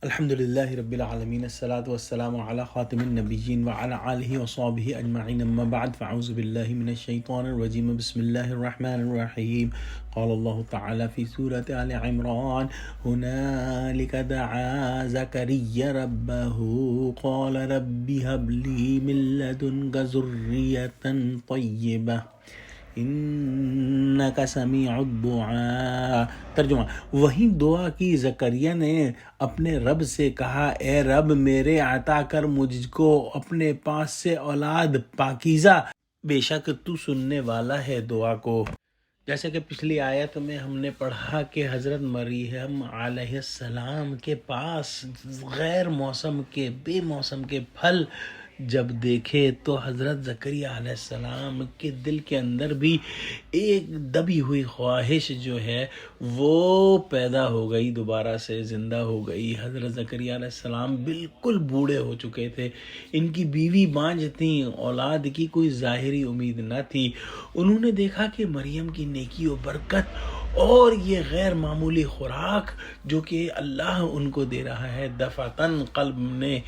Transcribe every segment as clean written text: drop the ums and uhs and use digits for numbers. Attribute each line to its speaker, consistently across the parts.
Speaker 1: الحمد للہ رب العالمین الصلاۃ والسلام علی خاتم النبیین وعلی آلہ وصحبہ اجمعین اما بعد فاعوذ باللہ من الشیطان الرجیم بسم اللہ الرحمن الرحیم قال اللہ تعالی فی سورۃ آل عمران هنالک دعا زکریا ربہ قال رب هب لی من لدنک ذریۃ طیبہ انک سمیع الدعاء۔ ترجمہ: وہی دعا کی زکریا نے اپنے رب سے کہا، اے رب میرے عطا کر مجھ کو اپنے پاس سے اولاد پاکیزہ، بے شک تو سننے والا ہے دعا کو۔ جیسے کہ پچھلی آیت میں ہم نے پڑھا کہ حضرت مریم علیہ السلام کے پاس غیر موسم کے بے موسم کے پھل جب دیکھے تو حضرت زکریا علیہ السلام کے دل کے اندر بھی ایک دبی ہوئی خواہش جو ہے وہ پیدا ہو گئی، دوبارہ سے زندہ ہو گئی۔ حضرت زکریا علیہ السلام بالکل بوڑھے ہو چکے تھے، ان کی بیوی بانجھ تھیں، اولاد کی کوئی ظاہری امید نہ تھی۔ انہوں نے دیکھا کہ مریم کی نیکی و برکت اور یہ غیر معمولی خوراک جو کہ اللہ ان کو دے رہا ہے، دفعتاً قلب نے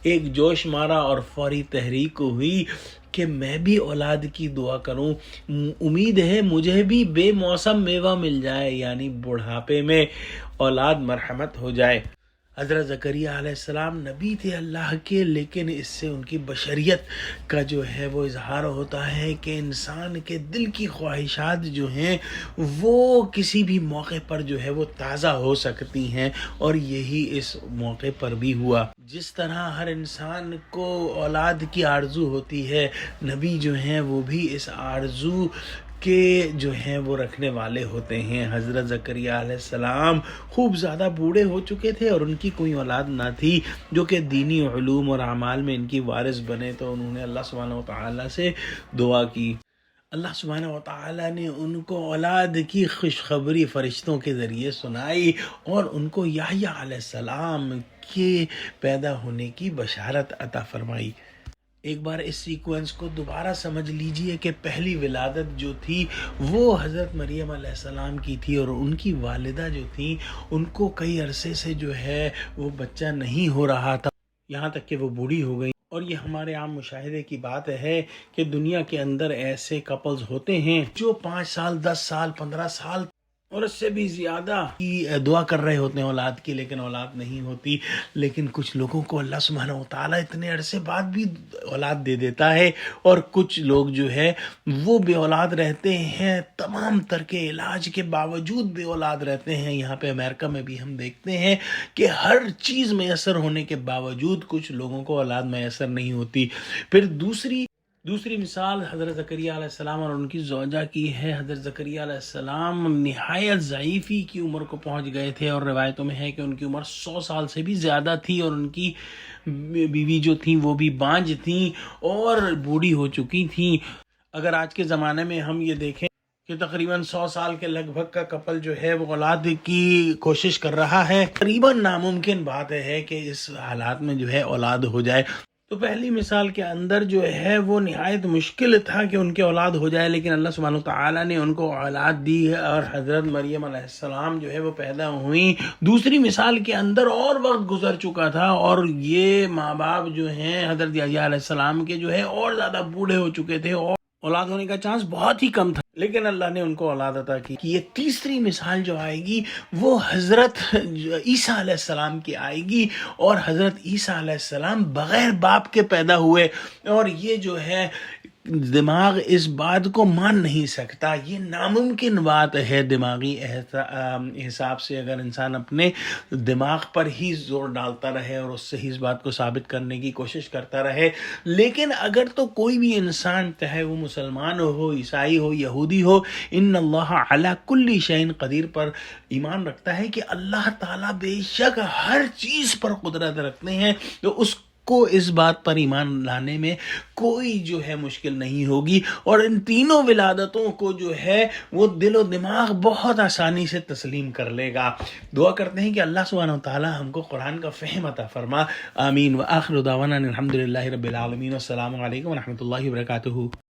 Speaker 1: ایک جوش مارا اور فوری تحریک ہوئی کہ میں بھی اولاد کی دعا کروں، امید ہے مجھے بھی بے موسم میوہ مل جائے، یعنی بڑھاپے میں اولاد مرحمت ہو جائے۔ حضرت زکریا علیہ السلام نبی تھے اللہ کے، لیکن اس سے ان کی بشریت کا جو ہے وہ اظہار ہوتا ہے کہ انسان کے دل کی خواہشات جو ہیں وہ کسی بھی موقع پر جو ہے وہ تازہ ہو سکتی ہیں، اور یہی اس موقع پر بھی ہوا۔ جس طرح ہر انسان کو اولاد کی آرزو ہوتی ہے، نبی جو ہیں وہ بھی اس آرزو کے جو ہیں وہ رکھنے والے ہوتے ہیں۔ حضرت زکریا علیہ السلام خوب زیادہ بوڑھے ہو چکے تھے اور ان کی کوئی اولاد نہ تھی جو کہ دینی علوم اور اعمال میں ان کی وارث بنے، تو انہوں نے اللہ سبحانہ و تعالیٰ سے دعا کی۔ اللہ سبحانہ و تعالیٰ نے ان کو اولاد کی خوشخبری فرشتوں کے ذریعے سنائی اور ان کو یحییٰ علیہ السلام کے پیدا ہونے کی بشارت عطا فرمائی۔ ایک بار اس سیکوینس کو دوبارہ سمجھ لیجئے کہ پہلی ولادت جو تھی وہ حضرت مریم علیہ السلام کی تھی، اور ان کی والدہ جو تھیں ان کو کئی عرصے سے جو ہے وہ بچہ نہیں ہو رہا تھا، یہاں تک کہ وہ بوڑھی ہو گئی۔ اور یہ ہمارے عام مشاہدے کی بات ہے کہ دنیا کے اندر ایسے کپلز ہوتے ہیں جو 5 سال 10 سال 15 سال اور اس سے بھی زیادہ کی دعا کر رہے ہوتے ہیں اولاد کی، لیکن اولاد نہیں ہوتی۔ لیکن کچھ لوگوں کو اللہ سبحانہ و تعالیٰ اتنے عرصے بعد بھی اولاد دے دیتا ہے، اور کچھ لوگ جو ہے وہ بے اولاد رہتے ہیں، تمام تر کے علاج کے باوجود بے اولاد رہتے ہیں۔ یہاں پہ امریکہ میں بھی ہم دیکھتے ہیں کہ ہر چیز میسر ہونے کے باوجود کچھ لوگوں کو اولاد میسر نہیں ہوتی۔ پھر دوسری مثال حضرت زکریا علیہ السلام اور ان کی زوجہ کی ہے۔ حضرت زکریا علیہ السلام نہایت ضعیفی کی عمر کو پہنچ گئے تھے، اور روایتوں میں ہے کہ ان کی عمر 100 سال سے بھی زیادہ تھی، اور ان کی بیوی جو تھیں وہ بھی بانجھ تھیں اور بوڑھی ہو چکی تھیں۔ اگر آج کے زمانے میں ہم یہ دیکھیں کہ تقریباً 100 سال کے لگ بھگ کا کپل جو ہے وہ اولاد کی کوشش کر رہا ہے، تقریباً ناممکن بات ہے کہ اس حالات میں جو ہے اولاد ہو جائے۔ تو پہلی مثال کے اندر جو ہے وہ نہایت مشکل تھا کہ ان کے اولاد ہو جائے، لیکن اللہ سبحانہ وتعالیٰ نے ان کو اولاد دی اور حضرت مریم علیہ السلام جو ہے وہ پیدا ہوئیں۔ دوسری مثال کے اندر اور وقت گزر چکا تھا، اور یہ ماں باپ جو ہیں حضرت یحییٰ علیہ السلام کے جو ہے اور زیادہ بوڑھے ہو چکے تھے، اور اولاد ہونے کا چانس بہت ہی کم تھا، لیکن اللہ نے ان کو اولاد عطا کی۔ یہ تیسری مثال جو آئے گی وہ حضرت عیسیٰ علیہ السلام کی آئے گی، اور حضرت عیسیٰ علیہ السلام بغیر باپ کے پیدا ہوئے، اور یہ جو ہے دماغ اس بات کو مان نہیں سکتا، یہ ناممکن بات ہے دماغی حساب سے۔ اگر انسان اپنے دماغ پر ہی زور ڈالتا رہے اور اس سے ہی اس بات کو ثابت کرنے کی کوشش کرتا رہے، لیکن اگر تو کوئی بھی انسان چاہے وہ مسلمان ہو، عیسائی ہو، یہودی ہو، ان اللہ علی کل شیء قدیر پر ایمان رکھتا ہے کہ اللہ تعالیٰ بے شک ہر چیز پر قدرت رکھتے ہیں، تو اس کو اس بات پر ایمان لانے میں کوئی جو ہے مشکل نہیں ہوگی، اور ان تینوں ولادتوں کو جو ہے وہ دل و دماغ بہت آسانی سے تسلیم کر لے گا۔ دعا کرتے ہیں کہ اللہ سبحانہ و تعالی ہم کو قرآن کا فہم عطا فرما، آمین۔ وآخر دعوانا الحمد للہ رب العالمین، السلام علیکم ورحمۃ اللہ وبرکاتہ۔